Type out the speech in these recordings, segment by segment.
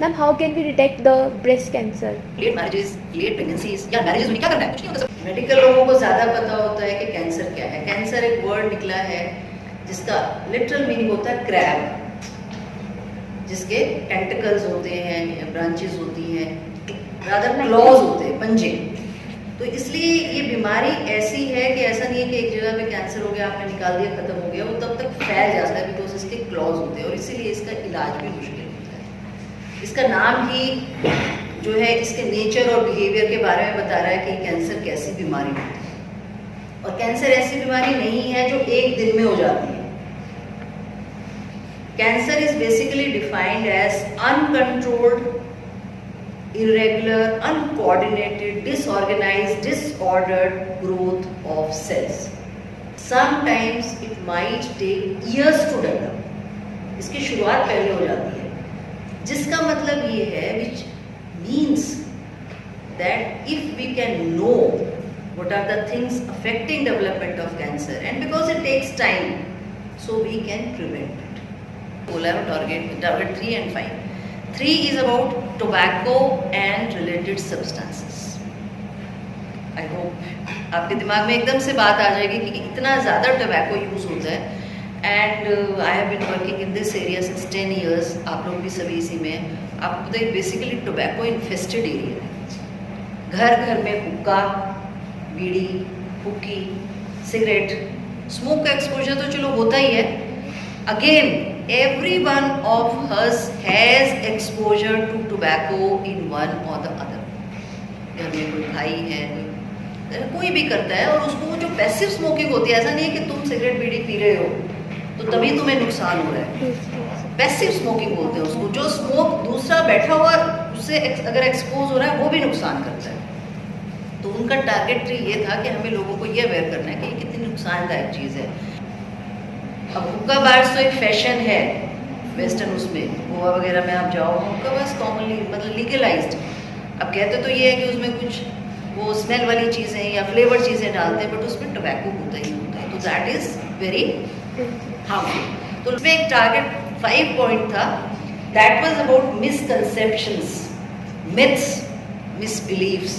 Ma'am, how can we detect the breast cancer? Late marriages, late pregnancies या marriages में क्या करना है, कुछ नहीं होता। मेडिकल लोगों को ज़्यादा पता होता है कि कैंसर क्या है। कैंसर एक वर्ड निकला है जिसका लिटरल मीनिंग होता है क्रैब, जिसके टेंटिकल्स होते हैं, ब्रांचेस होती हैं, रादर क्लॉज होते हैं, पंजे। तो इसलिए ये बीमारी ऐसी है कि ऐसा नहीं है कि एक जगह पे कैंसर हो गया, आपने निकाल दिया, खत्म हो गया, वो तब तक फैल जाता है बिकॉज इसके क्लॉज होते हैं और इसीलिए इसका इलाज भी मुश्किल होता है। इसका नाम ही जो है इसके नेचर और बिहेवियर के बारे में बता रहा है कि कैंसर कैसी बीमारी होती है। और कैंसर ऐसी बीमारी नहीं है जो एक दिन में हो जाती है। Cancer is basically defined as uncontrolled, irregular, uncoordinated, disorganized, disordered growth of cells. Sometimes it might take years to develop. इसकी शुरुआत पहले हो जाती है, जिसका मतलब ये है which means that if we can know what are the things affecting development of cancer and because it takes time, so we can prevent it. बोला है target 3 and 5. 3 is about tobacco and related substances. I hope आपके दिमाग में एकदम से बात आ जाएगी कि इतना ज़्यादा टोबैको यूज़ होता है। And I have been working in this area since 10 years। आप लोग भी सभी इसी में, आपको पता है बेसिकली टोबैको इन्फेस्टेड एरिया है। घर घर में हुक्का, बीड़ी, हुक्की, सिगरेट, स्मोक का एक्सपोजर तो चलो होता ही है। Again everyone of us has exposure to tobacco in one or the other. घर में कोई भाई है, कोई भी करता है, और उसको जो पैसिव स्मोकिंग होती है, ऐसा नहीं है कि तुम सिगरेट बीड़ी पी रहे हो तो तभी तुम्हें नुकसान हो रहा है। पैसिव स्मोकिंग बोलते हैं उसको, जो स्मोक दूसरा बैठा हुआ उससे अगर एक्सपोज हो रहा है वो भी नुकसान करता है। तो उनका टारगेट ये था कि हमें लोगों को ये अवेयर करना है कि ये कितनी नुकसानदायक चीज़ है। अब हुक्का बार्स तो एक फैशन है वेस्टर्न, उसमें गोवा वगैरह में आप जाओ, हुक्का बार्स कॉमनली मतलब लीगलाइज्ड। अब कहते तो ये है कि उसमें कुछ वो स्मेल वाली चीज़ें या फ्लेवर चीज़ें डालते हैं, बट उसमें टोबैको होता ही होता है, तो दैट इज़ वेरी हार्मफुल। तो उसमें एक टारगेट 5 पॉइंट था, that was about misconceptions, myths, misbeliefs,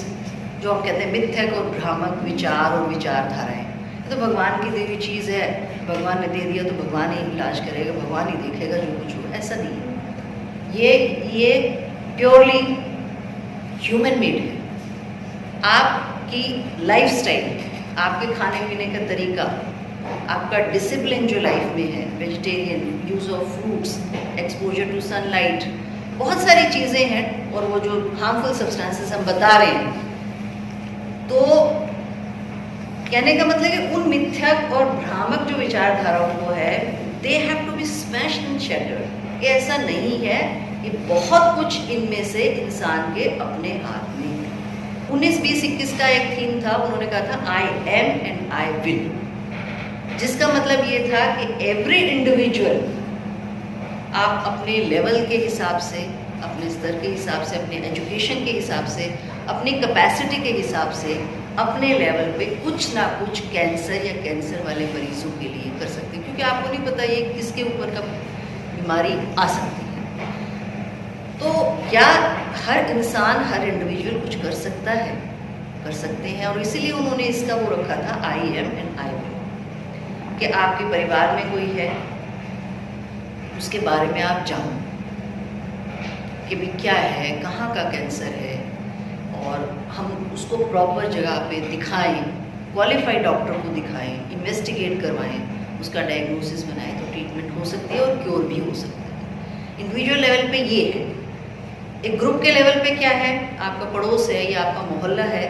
जो हम कहते हैं मिथ्यक और भ्रामक विचार और विचारधाराएं। तो भगवान की दी हुई चीज़ है, भगवान ने दे दिया तो भगवान ही इलाज करेगा, भगवान ही देखेगा जो कुछ हो, ऐसा नहीं है। ये प्योरली ह्यूमन मेड है। आपकी लाइफस्टाइल, आपके खाने पीने का तरीका, आपका डिसिप्लिन जो लाइफ में है, vegetarian, use of fruits, exposure to sunlight, बहुत सारी चीज़ें हैं। और वो जो हार्मफुल सब्सटेंसेस हम बता रहे हैं, तो कहने का मतलब कि उन मिथ्यक और भ्रामक जो विचारधाराओं को है, they have to be smashed and shattered. ये ऐसा नहीं है, ये बहुत कुछ इनमें से इंसान के अपने हाथ में है। 19, 20, 21 का एक थीम था, उन्होंने कहा था I am and I will, जिसका मतलब ये था कि एवरी इंडिविजुअल, आप अपने लेवल के हिसाब से, अपने स्तर के हिसाब से, अपने एजुकेशन के हिसाब से, अपनी कैपेसिटी के हिसाब से, अपने लेवल पे कुछ ना कुछ कैंसर या कैंसर वाले मरीजों के लिए कर सकते हैं, क्योंकि आपको नहीं पता ये किसके ऊपर कब बीमारी आ सकती है। तो क्या हर इंसान, हर इंडिविजुअल कुछ कर सकता है? कर सकते हैं। और इसीलिए उन्होंने इसका वो रखा था I am and I will, कि आपके परिवार में कोई है, उसके बारे में आप जानो कि भी क्या है, कहाँ का कैंसर है, और हम उसको प्रॉपर जगह पे दिखाएं, क्वालिफाइड डॉक्टर को दिखाएं, इन्वेस्टिगेट करवाएं, उसका डायग्नोसिस बनाएं, तो ट्रीटमेंट हो सकती है और क्योर भी हो सकता है। इंडिविजुअल लेवल पे ये है। एक ग्रुप के लेवल पे क्या है, आपका पड़ोस है या आपका मोहल्ला है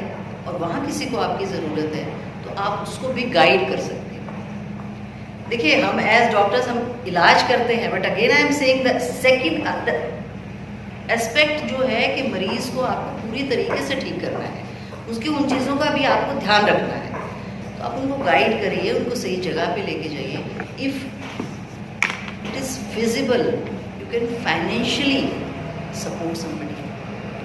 और वहाँ किसी को आपकी ज़रूरत है, तो आप उसको भी गाइड कर सकते हैं। देखिए, हम एज डॉक्टर्स हम इलाज करते हैं, but again I am saying the second aspect जो है कि मरीज को आपको पूरी तरीके से ठीक करना है, उसकी उन चीज़ों का भी आपको ध्यान रखना है। तो आप उनको गाइड करिए, उनको सही जगह पे लेके जाइए। If it is feasible, you can financially support somebody,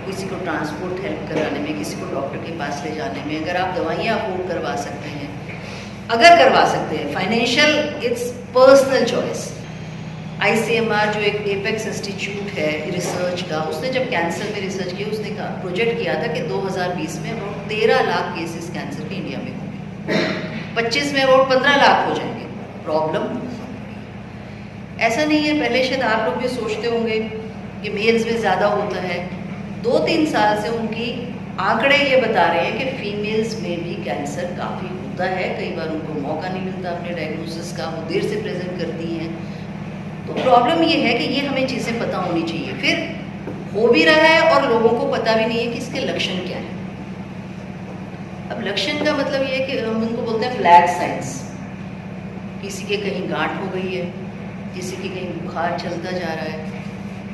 किसी को ट्रांसपोर्ट हेल्प कराने में, किसी को डॉक्टर के पास ले जाने में, अगर आप दवाइयाँ अफोर्ड करवा सकते हैं, अगर करवा सकते हैं, financial it's personal choice. ICMR जो एक एपेक्स इंस्टीट्यूट है रिसर्च का, उसने जब कैंसर में रिसर्च किया, उसने प्रोजेक्ट किया था कि 2020 में अबाउट 13 लाख केसेस कैंसर के इंडिया में होंगे, 25 में अबाउट 15 लाख हो जाएंगे। प्रॉब्लम ऐसा नहीं है, पहले शायद आप लोग भी सोचते होंगे कि मेल्स में ज़्यादा होता है। 2-3 साल से उनकी आंकड़े ये बता रहे हैं कि फीमेल्स में भी कैंसर काफ़ी होता है। कई बार उनको मौका नहीं मिलता अपने डायग्नोसिस का, वो देर से प्रेजेंट करती हैं। तो प्रॉब्लम ये है कि ये हमें चीज़ें पता होनी चाहिए। फिर हो भी रहा है और लोगों को पता भी नहीं है कि इसके लक्षण क्या है। अब लक्षण का मतलब ये है कि हम उनको बोलते हैं फ्लैग साइंस। किसी के कहीं गांठ हो गई है, किसी के कहीं बुखार चलता जा रहा है,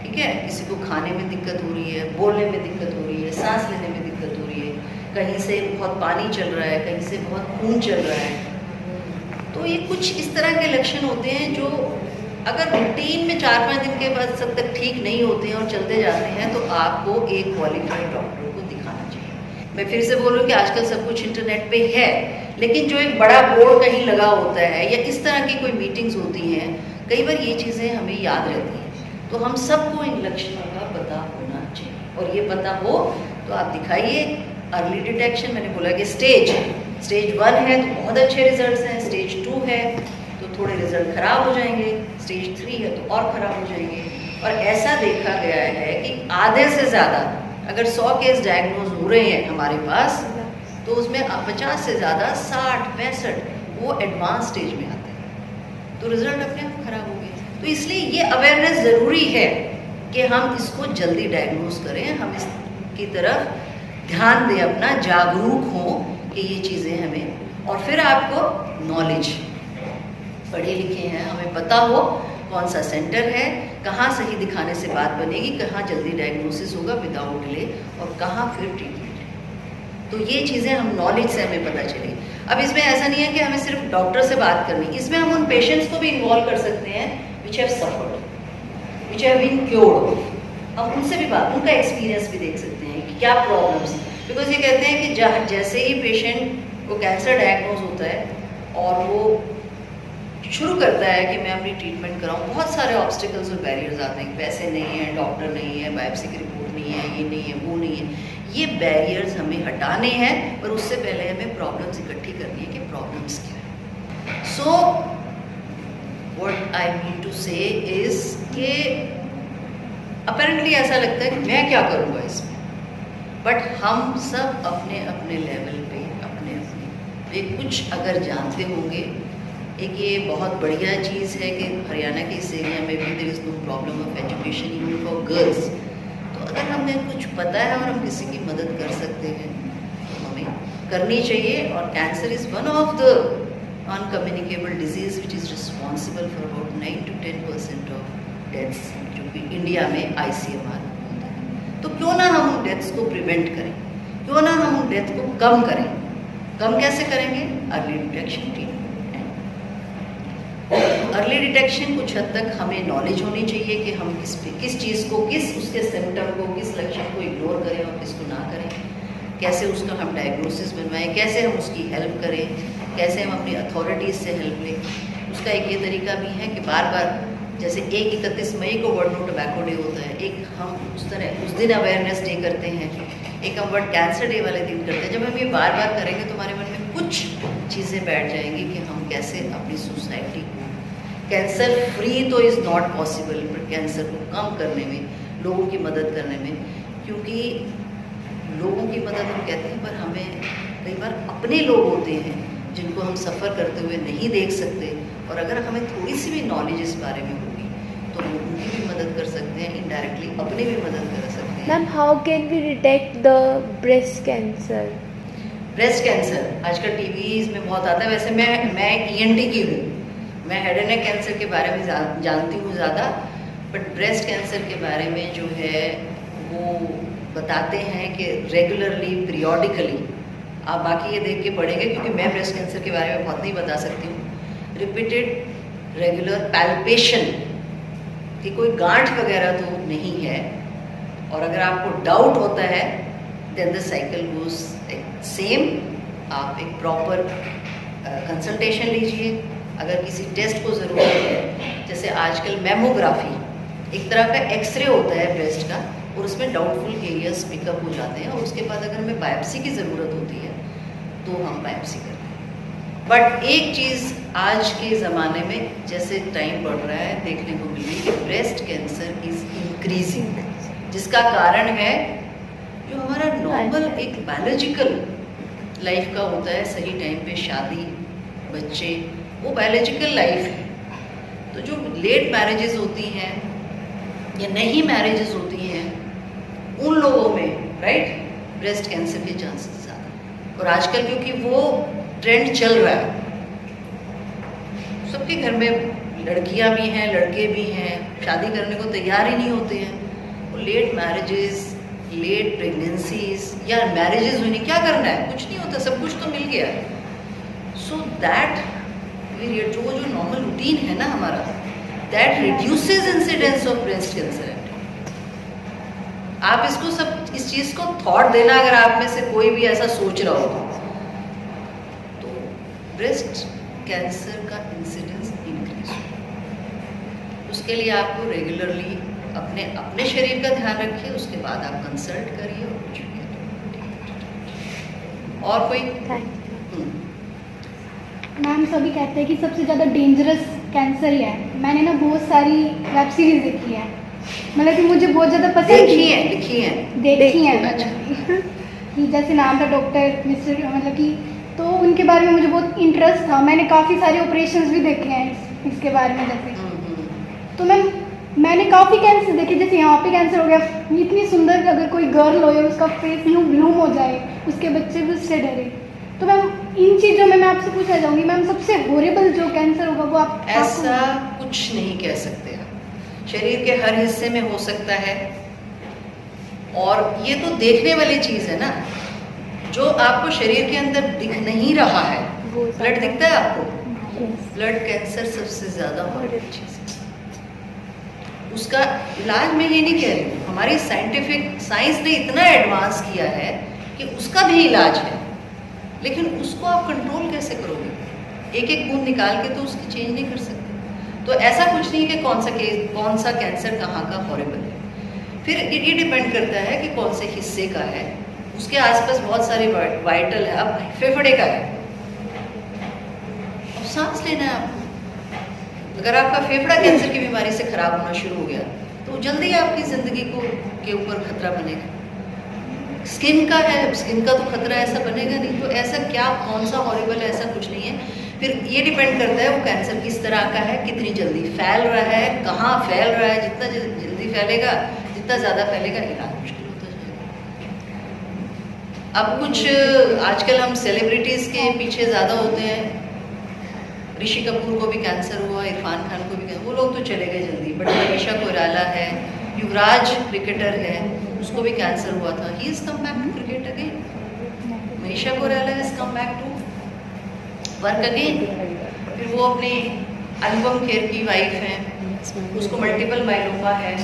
ठीक है, किसी को खाने में दिक्कत हो रही है, बोलने में दिक्कत हो रही है, सांस लेने में दिक्कत हो रही है, कहीं से बहुत पानी चल रहा है, कहीं से बहुत खून चल रहा है। तो ये कुछ इस तरह के लक्षण होते हैं जो अगर रूटीन में 4-5 दिन के बाद सब तक ठीक नहीं होते हैं और चलते जाते हैं तो आपको एक क्वालिफाइड डॉक्टर को दिखाना चाहिए। मैं फिर से बोलूँ कि आजकल सब कुछ इंटरनेट पे है, लेकिन जो एक बड़ा बोर्ड कहीं लगा होता है या इस तरह की कोई मीटिंग्स होती हैं, कई बार ये चीज़ें हमें याद रहती हैं। तो हम सबको इन लक्षणों का पता होना चाहिए, और ये पता हो तो आप दिखाइए। अर्ली डिटेक्शन, मैंने बोला कि स्टेज 1 है तो बहुत अच्छे रिजल्ट्स हैं, स्टेज 2 है तो थोड़े रिजल्ट खराब हो जाएंगे, स्टेज 3 है तो और ख़राब हो जाएंगे। और ऐसा देखा गया है कि आधे से ज़्यादा, अगर 100 केस डायग्नोज हो रहे हैं हमारे पास, तो उसमें 50 से ज़्यादा 60-65 वो एडवांस स्टेज में आते हैं, तो रिजल्ट अपने आप खराब हो गए। तो इसलिए ये अवेयरनेस ज़रूरी है कि हम इसको जल्दी डायग्नोज करें, हम इसकी तरफ ध्यान दें, अपना जागरूक हों कि ये चीज़ें हमें। और फिर आपको नॉलेज, पढ़े लिखे हैं, हमें पता हो कौन सा सेंटर है, कहाँ सही दिखाने से बात बनेगी, कहाँ जल्दी डायग्नोसिस होगा विदाउट डिले, और कहाँ फिर ट्रीटमेंट है। तो ये चीज़ें हम नॉलेज से हमें पता चली। अब इसमें ऐसा नहीं है कि हमें सिर्फ डॉक्टर से बात करनी, इसमें हम उन पेशेंट्स को भी इन्वॉल्व कर सकते हैं which have suffered, which have been cured. हम उनसे भी बात, उनका एक्सपीरियंस भी देख सकते हैं कि क्या प्रॉब्लम्स। बिकॉज ये कहते हैं कि जैसे ही पेशेंट को कैंसर डायग्नोज होता है और वो शुरू करता है कि मैं अपनी ट्रीटमेंट कराऊं, बहुत सारे ऑब्स्टिकल्स और बैरियर्स आते हैं। पैसे नहीं है, डॉक्टर नहीं है, बायोप्सी की रिपोर्ट नहीं है, ये नहीं है, वो नहीं है। ये बैरियर्स हमें हटाने हैं, पर उससे पहले हमें प्रॉब्लम्स इकट्ठी करनी है कि प्रॉब्लम्स क्या है। So what I mean to say is कि अपेरेंटली ऐसा लगता है कि मैं क्या करूँगा इसमें, बट हम सब अपने अपने लेवल पे अपने कुछ अगर जानते होंगे। एक ये बहुत बढ़िया चीज़ है कि हरियाणा के इस एरिया में भी there is no problem of education even for girls. तो अगर हमें कुछ पता है और हम किसी की मदद कर सकते हैं तो हमें करनी चाहिए। और cancer is one of the uncommunicable disease which is responsible for about 9-10% of deaths, जो कि इंडिया में ICMR होता है। तो क्यों ना हम उन डेथ्स को प्रिवेंट करें, क्यों ना हम उन डेथ को कम करें। कम कैसे करेंगे? Early detection treatment. Early detection कुछ हद तक हमें नॉलेज होनी चाहिए कि हम किस चीज़ को, किस उसके सिम्टम को, किस लक्षण को इग्नोर करें और किसको ना करें, कैसे उसका हम डायग्नोसिस बनवाएं, कैसे हम उसकी हेल्प करें, कैसे हम अपनी अथॉरिटीज़ से हेल्प लें। उसका एक ये तरीका भी है कि बार बार, जैसे 31 मई को वर्ल्ड नो टोबैको डे होता है, एक हम उस दिन अवेयरनेस डे करते हैं, एक हम वर्ल्ड कैंसर डे वाले दिन करते हैं। जब हम ये बार बार करेंगे तो हमारे मन में कुछ चीज़ें बैठ जाएंगी कि हम कैसे अपनी सोसाइटी को कैंसर फ्री तो इज़ नॉट पॉसिबल, पर कैंसर को कम करने में, लोगों की मदद करने में, क्योंकि लोगों की मदद हम कहते हैं पर हमें कई बार अपने लोग होते हैं जिनको हम सफ़र करते हुए नहीं देख सकते, और अगर हमें थोड़ी सी भी नॉलेज इस बारे में होगी तो हम उनकी भी मदद कर सकते हैं, इनडायरेक्टली अपनी भी मदद कर सकते हैं। Ma'am, how can we detect the breast cancer? Breast cancer आजकल टीवीज़ में बहुत आता है। वैसे मैं ENT की हूँ, मैं हेड एंड नेक कैंसर के बारे में जानती हूँ ज़्यादा, बट ब्रेस्ट कैंसर के बारे में जो है वो बताते हैं कि रेगुलरली, पीरियोडिकली, आप बाकी ये देख के पढ़ेंगे क्योंकि मैं ब्रेस्ट कैंसर के बारे में बहुत नहीं बता सकती हूँ। रिपीटेड रेगुलर पैल्पेशन कि कोई गांठ वगैरह तो नहीं है, और अगर आपको डाउट होता है then the cycle goes same. आप एक प्रॉपर कंसल्टेशन लीजिए, अगर किसी टेस्ट को ज़रूरत है, जैसे आजकल मेमोग्राफी एक तरह का एक्सरे होता है ब्रेस्ट का, और उसमें डाउटफुल एरियाज पिकअप हो जाते हैं, और उसके बाद अगर हमें बायोप्सी की ज़रूरत होती है तो हम बायोप्सी करते हैं। बट एक चीज़ आज के ज़माने में जैसे टाइम बढ़ रहा है देखने को मिली कि ब्रेस्ट कैंसर इज़ इंक्रीजिंग, जिसका कारण है जो हमारा नॉर्मल एक बायोलॉजिकल लाइफ का होता है, सही टाइम पे शादी, बच्चे, वो बायोलॉजिकल लाइफ है। तो जो लेट मैरिजेस होती हैं या नई मैरिजेस होती हैं, उन लोगों में राइट ब्रेस्ट कैंसर के चांसेस ज़्यादा। और आजकल क्योंकि वो ट्रेंड चल रहा है, सबके घर में लड़कियां भी हैं, लड़के भी हैं, शादी करने को तैयार ही नहीं होते हैं। वो लेट मैरिजेस, लेट प्रेगनेंसीज या मैरिजेस हुई नहीं, क्या करना है, कुछ नहीं होता, सब कुछ तो मिल गया है। सो दैट पीरियड जो नॉर्मल रूटीन है ना हमारा, that reduces incidence of breast cancer. आप इसको सब इस चीज़ को थॉट देना, अगर आप में से कोई भी ऐसा सोच रहा हो तो ब्रेस्ट कैंसर का इंसिडेंस इंक्रीज हो। उसके लिए आपको रेगुलरली अपने शरीर का ध्यान रखिए, उसके बाद आप कंसल्ट करिए और कुछ भी। और कोई? मैम सभी कहते हैं कि सबसे ज़्यादा डेंजरस कैंसर ही है। मैंने ना बहुत सारी वेब सीरीज देखी है, मतलब कि मुझे बहुत ज़्यादा पसंद देखी है अच्छा। कि जैसे नाम था डॉक्टर मिस्टर, मतलब कि तो उनके बारे में मुझे बहुत इंटरेस्ट था। मैंने काफ़ी सारे ऑपरेशंस भी देखे हैं इसके बारे में। जैसे तो मैंने काफ़ी कैंसर देखे, जैसे यहाँ पे कैंसर हो गया, इतनी सुंदर, अगर कोई गर्ल हो या उसका फेस यूँ ब्लूम हो जाए, उसके बच्चे भी उससे डरे। तो मैम इन चीज़ों में मैं आपसे पूछना चाहूँगी मैम, सबसे हॉरिबल जो कैंसर होगा वो आप ऐसा कुछ नहीं कह सकते आप। शरीर के हर हिस्से में हो सकता है, और ये तो देखने वाली चीज़ है ना। जो आपको शरीर के अंदर दिख नहीं रहा है, ब्लड दिखता है आपको, ब्लड कैंसर सबसे ज़्यादा हॉरिबल चीज़ है। उसका इलाज मैं ये नहीं कह रही हूँ, हमारी साइंस ने इतना एडवांस किया है कि उसका भी इलाज है, लेकिन उसको आप कंट्रोल कैसे करोगे? एक एक बूंद निकाल के तो उसकी चेंज नहीं कर सकते। तो ऐसा कुछ नहीं कि कौन सा कैंसर कहाँ का हॉरिबल है। फिर ये डिपेंड करता है कि कौन से हिस्से का है, उसके आसपास बहुत सारे वाइटल है। अब फेफड़े का है, अब सांस लेना है आपको। अगर आपका फेफड़ा कैंसर की बीमारी से खराब होना शुरू हो गया तो जल्दी आपकी ज़िंदगी के ऊपर खतरा बनेगा। स्किन का है, स्किन का तो खतरा ऐसा बनेगा नहीं। तो ऐसा क्या, कौन सा हॉरिबल है, ऐसा कुछ नहीं है। फिर ये डिपेंड करता है वो कैंसर किस तरह का है, कितनी जल्दी फैल रहा है, कहाँ फैल रहा है। जितना जल्दी फैलेगा, जितना ज़्यादा फैलेगा, इलाज मुश्किल होता जाएगा। अब कुछ आजकल हम सेलिब्रिटीज़ के पीछे ज़्यादा होते हैं। ऋषि कपूर को भी कैंसर हुआ, इरफान खान को भी कैंसर, वो लोग तो चले गए जल्दी। बट मनीषा कोइराला है, युवराज क्रिकेटर है, उसको भी कैंसर हुआ था। He is come back to cricket again. Manisha Koirala is come back to work again. फिर वो अपने अनुपम खेर की वाइफ हैं, उसको मल्टीपल माइलोमा है,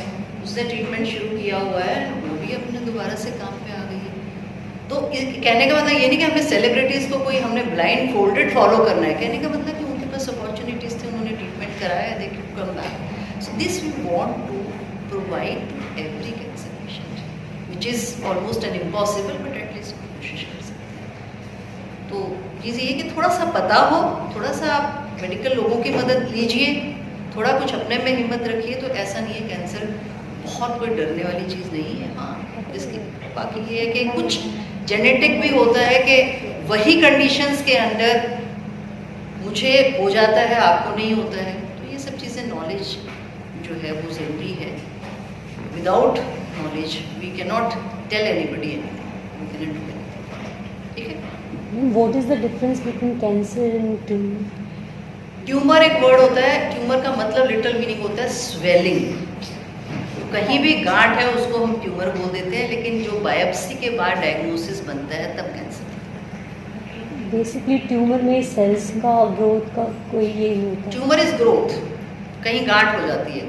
उसने ट्रीटमेंट शुरू किया हुआ है, वो भी अपने दोबारा से काम पे आ गई है। तो कहने का मतलब ये नहीं कि हमें सेलिब्रिटीज़ को कोई हमने ब्लाइंड फोल्डेड फॉलो करना है। कहने का मतलब कि उनके पास अपॉर्चुनिटीज़ थे, उन्होंने ट्रीटमेंट कराया, they can come back. So this we want to provide to every cancer patient, which is almost an impossible, but at least कोशिश कर सकते हैं। तो चीज़ ये कि थोड़ा सा पता हो, थोड़ा सा आप मेडिकल लोगों की मदद लीजिए, थोड़ा कुछ अपने में हिम्मत रखिए। तो ऐसा नहीं है, कैंसर बहुत कोई डरने वाली चीज़ नहीं है। हाँ, इसकी बाकी ये है कि कुछ जेनेटिक भी होता है कि वही कंडीशंस के अंडर मुझे हो जाता है, आपको नहीं होता है। तो ये सब चीज़ें नॉलेज जो है वो ज़रूरी है। Without knowledge we can not tell anybody anything, we can do anything. ठीक है। What is the difference between cancer and tumour? Tumour एक वर्ड होता है, ट्यूमर का मतलब लिटल मीनिंग होता है स्वेलिंग। कहीं भी गांठ है उसको हम ट्यूमर बोल देते हैं, लेकिन जो बायोप्सी के बाद डायग्नोसिस बनता है तब कैंसर। बेसिकली ट्यूमर में सेल्स का ग्रोथ का कोई ये नहीं होता। Tumour is growth. कहीं गांठ हो जाती है,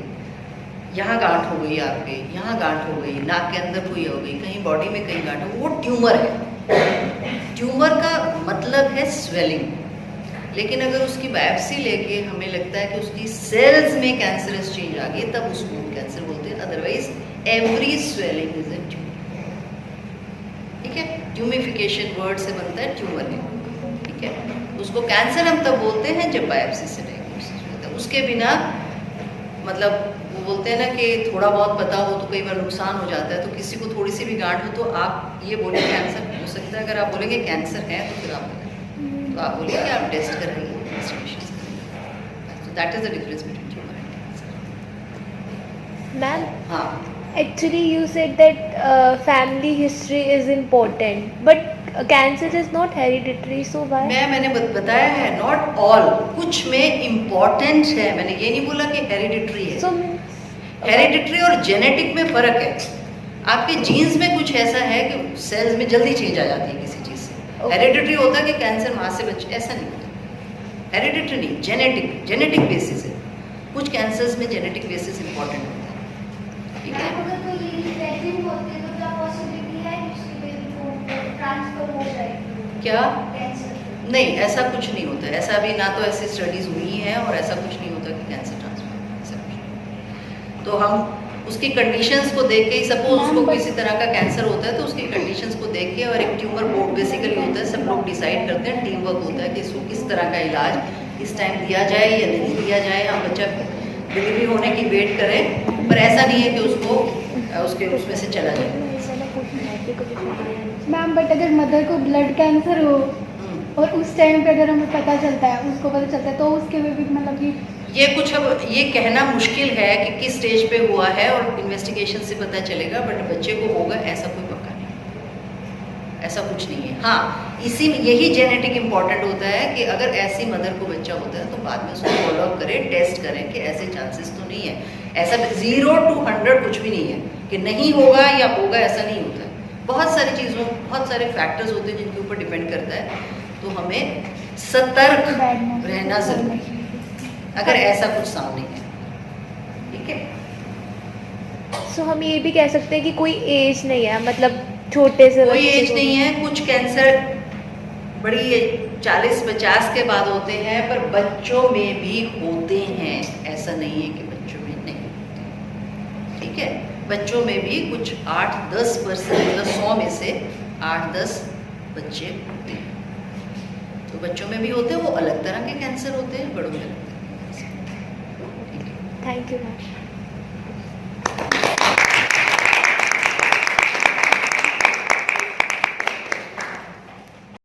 यहाँ गांठ हो गई आपके, यहाँ गांठ हो गई, नाक के अंदर कोई हो गई, कहीं बॉडी में कहीं गांठ हो, वो ट्यूमर है। ट्यूमर का मतलब है स्वेलिंग, लेकिन अगर उसकी बायोप्सी लेके हमें लगता है कि उसकी सेल्स में कैंसरस चेंज आ गई, तब उसको कैंसर बोलते हैं। Otherwise every swelling is a tumour. ठीक है, ट्यूमिफिकेशन वर्ड से बनता है ट्यूमर है। ठीक है, उसको कैंसर हम तब बोलते हैं जब बायोप्सी से डायग्नोसिस होता है। उसके बिना मतलब वो बोलते हैं ना कि थोड़ा बहुत पता हो तो कई बार नुकसान हो जाता है। तो किसी को थोड़ी सी भी गांठ हो तो आप ये बोलें कैंसर हो सकता है। अगर आप बोलेंगे कैंसर है तो फिर आप तो आप बोलिए कि आप टेस्ट कर रही हैं, इन्वेस्टिगेशंस कर रही हैं। So that is the difference between tumour and cancer. Ma'am, हाँ, actually you said that family history is important, but cancer is not hereditary, so why? मैंने बताया है नॉट ऑल, कुछ में इम्पोर्टेंट है। मैंने ये नहीं बोला कि हेरिडिटरी है। So हेरिडिटरी और जेनेटिक में फर्क है। आपके जीन्स में कुछ ऐसा है कि सेल्स में जल्दी चेंज आ जाती है किसी चीज़ से। हेरिडिटरी होता है कि कैंसर माँ से बच्चे, ऐसा नहीं होता। हेरिडिटरी नहीं, जेनेटिक बेसिस है। कुछ कैंसर्स में जेनेटिक बेसिस इंपॉर्टेंट होता है। ठीक है, अगर कोई लेडी प्रेग्नेंट होती है तो क्या पॉसिबिलिटी है कि उसकी बेबी को ट्रांसफर हो जाए क्या कैंसर? नहीं, ऐसा कुछ नहीं होता। ऐसा भी ना तो ऐसी स्टडीज हुई हैं और ऐसा कुछ नहीं होता कि कैंसर ट्रांसफर, ऐसा कुछ नहीं। तो हम उसकी कंडीशंस को देख के, सपोज उसको किसी तरह का कैंसर होता है तो उसकी कंडीशंस को देख के, और एक ट्यूमर बोर्ड बेसिकली होता है, सब लोग डिसाइड करते हैं, टीम वर्क होता है कि इसको किस तरह का इलाज इस टाइम दिया जाए या नहीं दिया जाए। हम बच्चा डिलीवरी होने की वेट करें, पर ऐसा नहीं है कि उसको उसके उसमें से चला जाए। मैम, बट अगर मदर को ब्लड कैंसर हो और उस टाइम पे अगर हमें पता चलता है, उसको पता चलता है, तो उसके बेबी मतलब कि ये कुछ अब ये कहना मुश्किल है कि किस स्टेज पे हुआ है, और इन्वेस्टिगेशन से पता चलेगा, बट बच्चे को होगा ऐसा कोई पक्का नहीं, ऐसा कुछ नहीं है। हाँ, इसी में यही जेनेटिक इंपॉर्टेंट होता है कि अगर ऐसी मदर को बच्चा होता है तो बाद में उसको फॉलो अप करें, टेस्ट करें कि ऐसे चांसेस तो नहीं है। ऐसा 0 to 100 कुछ भी नहीं है कि नहीं होगा या होगा, ऐसा नहीं होता है। बहुत सारी चीज़ों, बहुत सारे फैक्टर्स होते हैं जिनके ऊपर डिपेंड करता है। तो हमें सतर्क रहना जरूरी है अगर ऐसा कुछ सामने है। ठीक है, सो हम ये भी कह सकते हैं कि कोई एज नहीं है, मतलब छोटे से कोई बच्चे एज को नहीं है। कुछ कैंसर बड़ी 40-50 के बाद होते हैं, पर बच्चों में भी होते हैं। ऐसा नहीं है कि बच्चों में नहीं होते। ठीक है, बच्चों में भी कुछ 8-10%, मतलब 100 में से 8-10 बच्चे होते हैं। तो बच्चों में भी होते हैं, वो अलग तरह के कैंसर होते हैं, बड़ों में अलग तरह के कैंसर। ठीक है, थैंक यू मैम।